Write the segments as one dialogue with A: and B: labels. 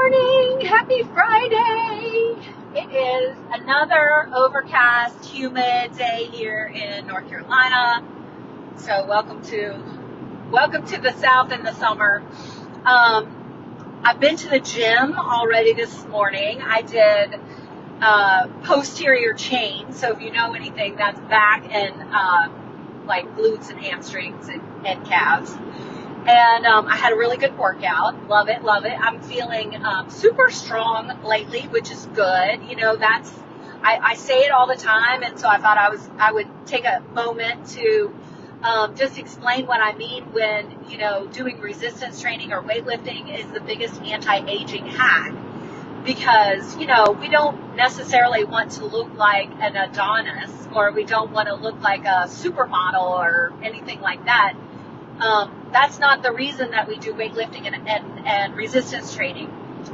A: morning. Happy Friday. It is another overcast, humid day here in North Carolina. So welcome to the South in the summer. I've been to the gym already this morning. I did posterior chain. So if you know anything, that's back and like glutes and hamstrings and calves. And I had a really good workout. Love it. I'm feeling super strong lately, which is good. You know, I say it all the time, and so I thought I would take a moment to just explain what I mean when, you know, doing resistance training or weightlifting is the biggest anti-aging hack. Because, you know, we don't necessarily want to look like an Adonis, or we don't want to look like a supermodel or anything like that. That's not the reason that we do weightlifting and resistance training.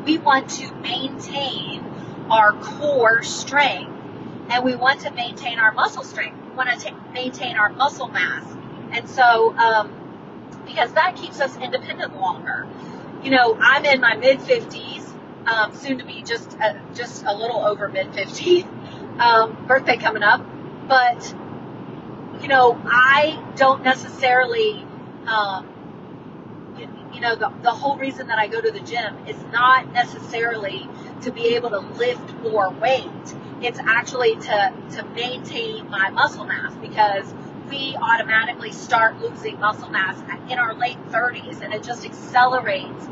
A: We want to maintain our core strength, and we want to maintain our muscle strength. We want to maintain our muscle mass. And so, because that keeps us independent longer. You know, I'm in my mid-50s, soon to be just a little over mid-50s, birthday coming up. But, you know, I don't necessarily... you know, the whole reason that I go to the gym is not necessarily to be able to lift more weight. It's actually to maintain my muscle mass, because we automatically start losing muscle mass in our late 30s, and it just accelerates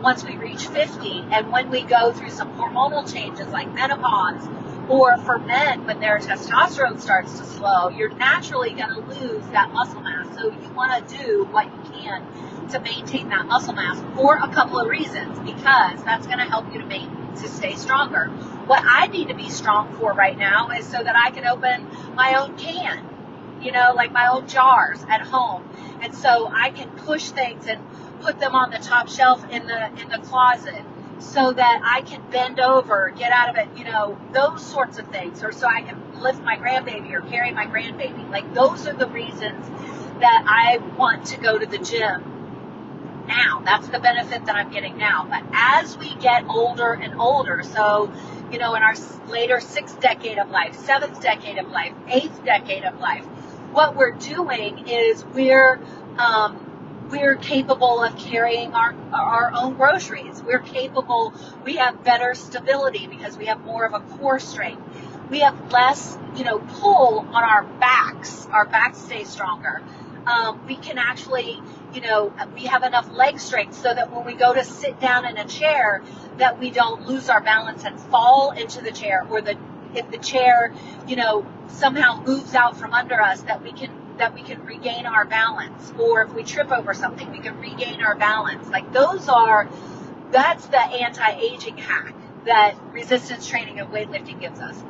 A: once we reach 50. And when we go through some hormonal changes like menopause, or for men, when their testosterone starts to slow, you're naturally going to lose that muscle mass. So you want to do what you can to maintain that muscle mass for a couple of reasons, because that's going to help you to stay stronger. What I need to be strong for right now is so that I can open my own can, you know, like my own jars at home. And so I can push things and put them on the top shelf in the closet, so that I can bend over, get out of it, you know, those sorts of things. Or so I can lift my grandbaby or carry my grandbaby. Like, those are the reasons that I want to go to the gym now. That's the benefit that I'm getting now. But as we get older and older, so, you know, in our later 6th decade of life, 7th decade of life, 8th decade of life, what we're doing is we're capable of carrying our own groceries. We have better stability because we have more of a core strength. We have less, you know, pull on our backs. Our backs stay stronger. We can actually, you know, we have enough leg strength so that when we go to sit down in a chair, that we don't lose our balance and fall into the chair, or if the chair, you know, somehow moves out from under us, that we can regain our balance. Or if we trip over something, we can regain our balance. Like, that's the anti-aging hack that resistance training and weightlifting gives us.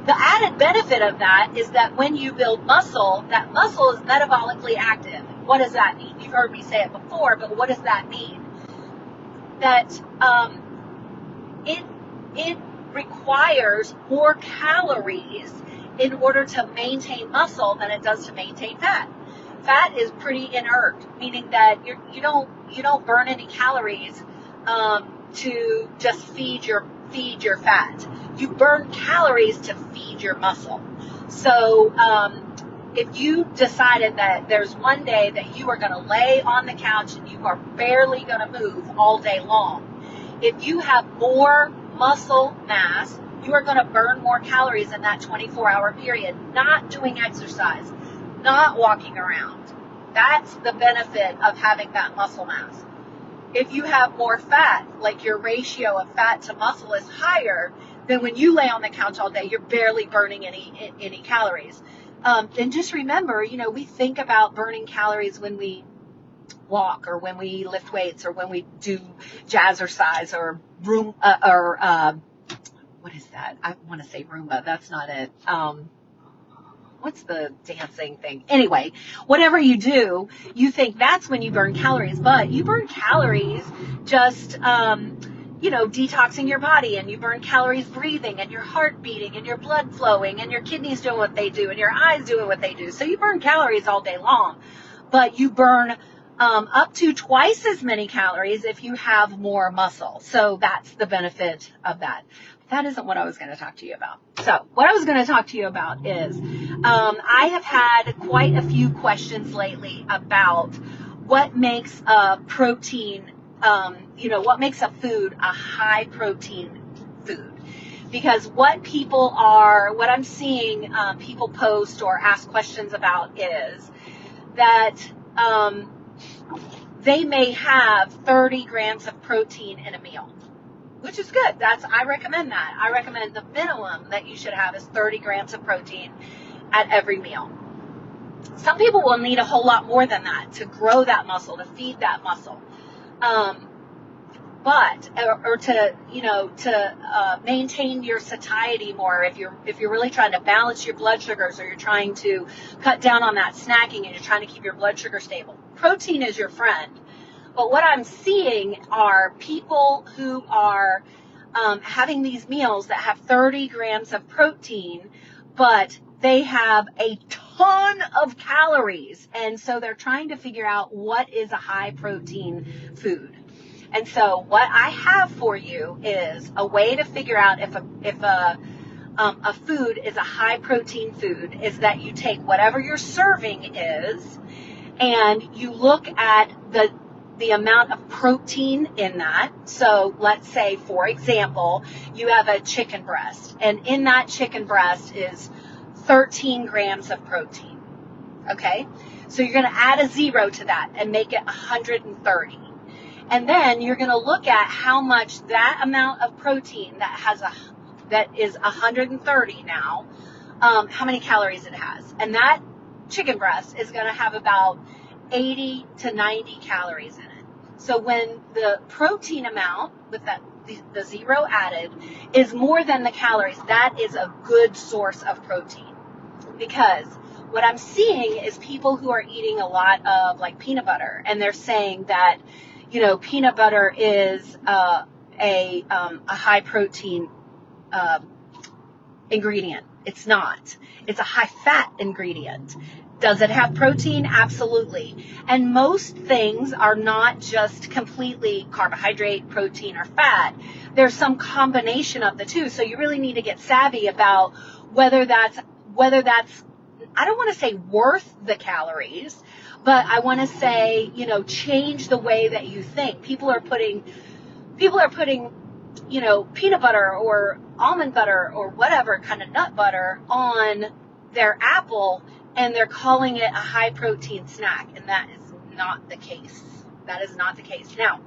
A: The added benefit of that is that when you build muscle, that muscle is metabolically active. What does that mean? You've heard me say it before, but what does that mean? That it requires more calories in order to maintain muscle than it does to maintain fat. Fat is pretty inert, meaning that you don't burn any calories to just feed your fat. You burn calories to feed your muscle. So if you decided that there's one day that you are going to lay on the couch and you are barely going to move all day long, if you have more muscle mass, you are going to burn more calories in that 24-hour period, not doing exercise, not walking around. That's the benefit of having that muscle mass. If you have more fat, like your ratio of fat to muscle is higher, then when you lay on the couch all day, you're barely burning any calories. And just remember, you know, we think about burning calories when we walk, or when we lift weights, or when we do jazzercise, or what is that? I want to say Roomba. That's not it. What's the dancing thing? Anyway, whatever you do, you think that's when you burn calories, but you burn calories just, you know, detoxing your body, and you burn calories breathing, and your heart beating, and your blood flowing, and your kidneys doing what they do, and your eyes doing what they do. So you burn calories all day long, but you burn up to twice as many calories if you have more muscle. So that's the benefit of that. That isn't what I was going to talk to you about. So what I was going to talk to you about is I have had quite a few questions lately about what makes a protein, what makes a food a high protein food. Because what I'm seeing people post or ask questions about is that they may have 30 grams of protein in a meal, which is good. I recommend that. I recommend the minimum that you should have is 30 grams of protein at every meal. Some people will need a whole lot more than that to grow that muscle, to feed that muscle. To maintain your satiety more, if you're really trying to balance your blood sugars, or you're trying to cut down on that snacking and you're trying to keep your blood sugar stable, protein is your friend. But what I'm seeing are people who are having these meals that have 30 grams of protein, but they have a ton of calories, and so they're trying to figure out what is a high protein food. And so what I have for you is a way to figure out if a food is a high protein food is that you take whatever your serving is and you look at the amount of protein in that. So let's say, for example, you have a chicken breast, and in that chicken breast is 13 grams of protein. Okay? So you're going to add a 0 to that and make it 130. And then you're going to look at how much that amount of protein that is 130 now, how many calories it has. And that chicken breast is going to have about 80 to 90 calories in it. So when the protein amount with the 0 added is more than the calories, that is a good source of protein. Because what I'm seeing is people who are eating a lot of like peanut butter, and they're saying that peanut butter is a high protein ingredient. It's not. It's a high fat ingredient. Does it have protein? Absolutely. And most things are not just completely carbohydrate, protein, or fat. There's some combination of the two. So you really need to get savvy about whether that's I don't want to say worth the calories, but I want to say, change the way that you think. People are putting, peanut butter or almond butter or whatever kind of nut butter on their apple, and they're calling it a high protein snack. And that is not the case. That is not the case. Now,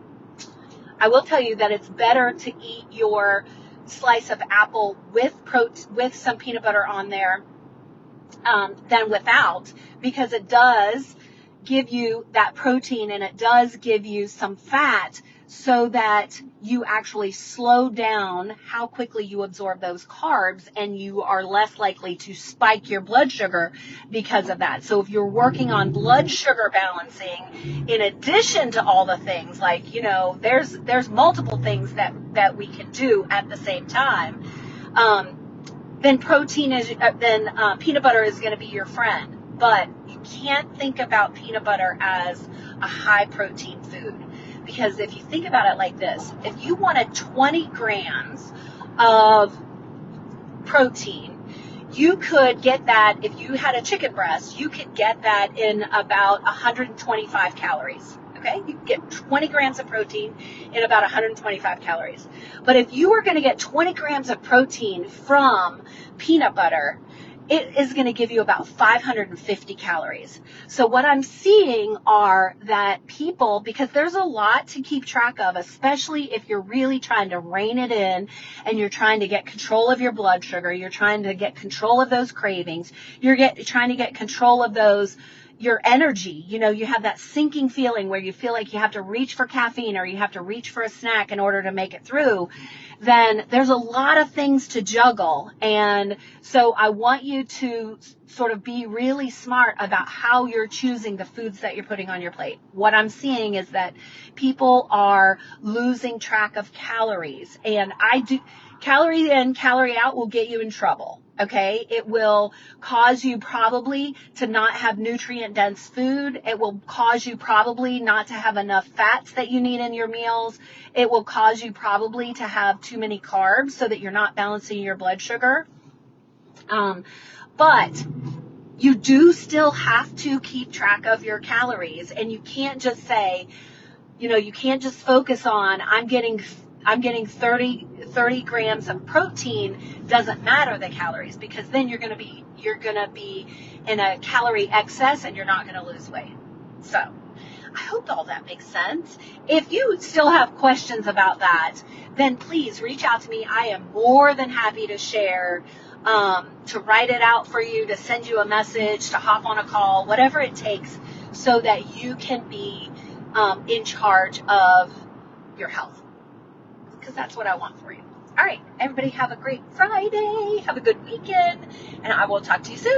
A: I will tell you that it's better to eat your slice of apple with some peanut butter on there than without, because it does give you that protein and it does give you some fat, so that you actually slow down how quickly you absorb those carbs, and you are less likely to spike your blood sugar because of that. So if you're working on blood sugar balancing, in addition to all the things like, there's multiple things that we can do at the same time, then peanut butter is going to be your friend. But you can't think about peanut butter as a high protein food, because if you think about it like this, if you wanted 20 grams of protein, you could get that. If you had a chicken breast, you could get that in about 125 calories. Okay, you get 20 grams of protein in about 125 calories. But if you were going to get 20 grams of protein from peanut butter, it is going to give you about 550 calories. So what I'm seeing are that people, because there's a lot to keep track of, especially if you're really trying to rein it in and you're trying to get control of your blood sugar, you're trying to get control of those cravings, trying to get control of your energy. You have that sinking feeling where you feel like you have to reach for caffeine or you have to reach for a snack in order to make it through. Then there's a lot of things to juggle. And so I want you to sort of be really smart about how you're choosing the foods that you're putting on your plate. What I'm seeing is that people are losing track of calories, and calorie in, calorie out will get you in trouble. Okay, it will cause you probably to not have nutrient dense food. It will cause you probably not to have enough fats that you need in your meals. It will cause you probably to have too many carbs so that you're not balancing your blood sugar. But you do still have to keep track of your calories, and you can't just say, you can't just focus on, I'm getting 30 grams of protein, doesn't matter the calories, because then you're going to be in a calorie excess and you're not going to lose weight. So I hope all that makes sense. If you still have questions about that, then please reach out to me. I am more than happy to share, to write it out for you, to send you a message, to hop on a call, whatever it takes, so that you can be in charge of your health, because that's what I want for you. All right, everybody have a great Friday. Have a good weekend, and I will talk to you soon.